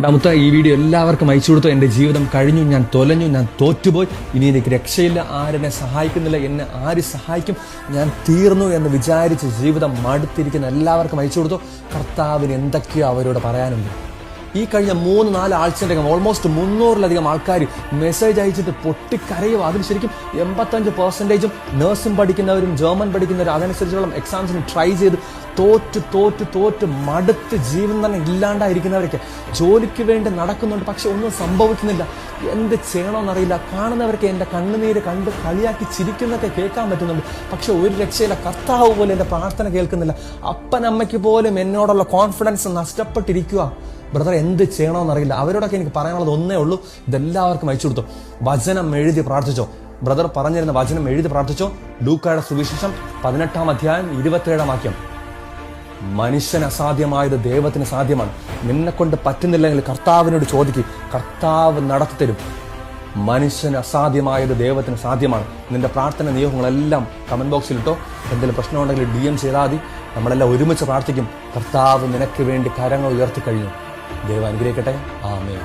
രണ്ടാമത്തെ ഈ വീഡിയോ എല്ലാവർക്കും അയച്ചു കൊടുത്തു. എൻ്റെ ജീവിതം കഴിഞ്ഞു, ഞാൻ തൊലഞ്ഞു, ഞാൻ തോറ്റുപോയി, ഇനി എനിക്ക് രക്ഷയില്ല, ആരെന്നെ സഹായിക്കുന്നില്ല, എന്നെ ആര് സഹായിക്കും, ഞാൻ തീർന്നു എന്ന് വിചാരിച്ച് ജീവിതം മടുത്തിരിക്കുന്ന എല്ലാവർക്കും അയച്ചു കൊടുത്തു. കർത്താവിന് എന്തൊക്കെയോ അവരോട് പറയാനുണ്ട്. ഈ കഴിഞ്ഞ 3-4 ആഴ്ചയുടെ ഓൾമോസ്റ്റ് 300-ലധികം ആൾക്കാർ മെസ്സേജ് അയച്ചിട്ട് പൊട്ടിക്കരയുക. അതിൽ ശരിക്കും 85% നഴ്സിംഗ് പഠിക്കുന്നവരും ജർമ്മൻ പഠിക്കുന്നവരും അതനുസരിച്ചുള്ള എക്സാംസിന് ട്രൈ ചെയ്ത് തോറ്റ് മടുത്ത് ജീവൻ തന്നെ ഇല്ലാണ്ടായിരിക്കുന്നവരൊക്കെ ജോലിക്ക് വേണ്ടി നടക്കുന്നുണ്ട്. പക്ഷെ ഒന്നും സംഭവിക്കുന്നില്ല. എന്ത് ചെയ്യണമെന്നറിയില്ല. കാണുന്നവർക്ക് എൻ്റെ കണ്ണുനീര് കണ്ട് കളിയാക്കി ചിരിക്കുന്നൊക്കെ കേൾക്കാൻ പറ്റുന്നുണ്ട്. പക്ഷെ ഒരു രക്ഷയില്ല. കർത്താവ് പോലും എൻ്റെ പ്രാർത്ഥന കേൾക്കുന്നില്ല. അപ്പനമ്മയ്ക്ക് പോലും എന്നോടുള്ള കോൺഫിഡൻസ് നഷ്ടപ്പെട്ടിരിക്കുക. ബ്രദർ, എന്ത് ചെയ്യണമെന്നറിയില്ല. അവരോടൊക്കെ എനിക്ക് പറയാനുള്ളത് ഒന്നേ ഉള്ളൂ, ഇതെല്ലാവർക്കും അയച്ചു കൊടുത്തു. വചനം എഴുതി പ്രാർത്ഥിച്ചോ. ബ്രദർ പറഞ്ഞിരുന്ന വചനം എഴുതി പ്രാർത്ഥിച്ചോ. ലൂക്കായുടെ സുവിശേഷം 18-ാം അധ്യായം 27-ാം വാക്യം. മനുഷ്യന് അസാധ്യമായത് ദൈവത്തിന് സാധ്യമാണ്. നിന്നെ കൊണ്ട് പറ്റുന്നില്ലെങ്കിൽ കർത്താവിനോട് ചോദിക്കുക, കർത്താവ് നടത്തിത്തരും. മനുഷ്യന് അസാധ്യമായത് ദൈവത്തിന് സാധ്യമാണ്. നിന്റെ പ്രാർത്ഥന നിയോഗങ്ങളെല്ലാം കമന്റ് ബോക്സിൽ ഇട്ടോ. എന്തെങ്കിലും പ്രശ്നമുണ്ടെങ്കിൽ DM ചെയ്താൽ മതി. നമ്മളെല്ലാം ഒരുമിച്ച് പ്രാർത്ഥിക്കും. കർത്താവ് നിനക്ക് വേണ്ടി കരങ്ങൾ ഉയർത്തി കഴിഞ്ഞു. ദൈവം അനുഗ്രഹിക്കട്ടെ. ആമേൻ.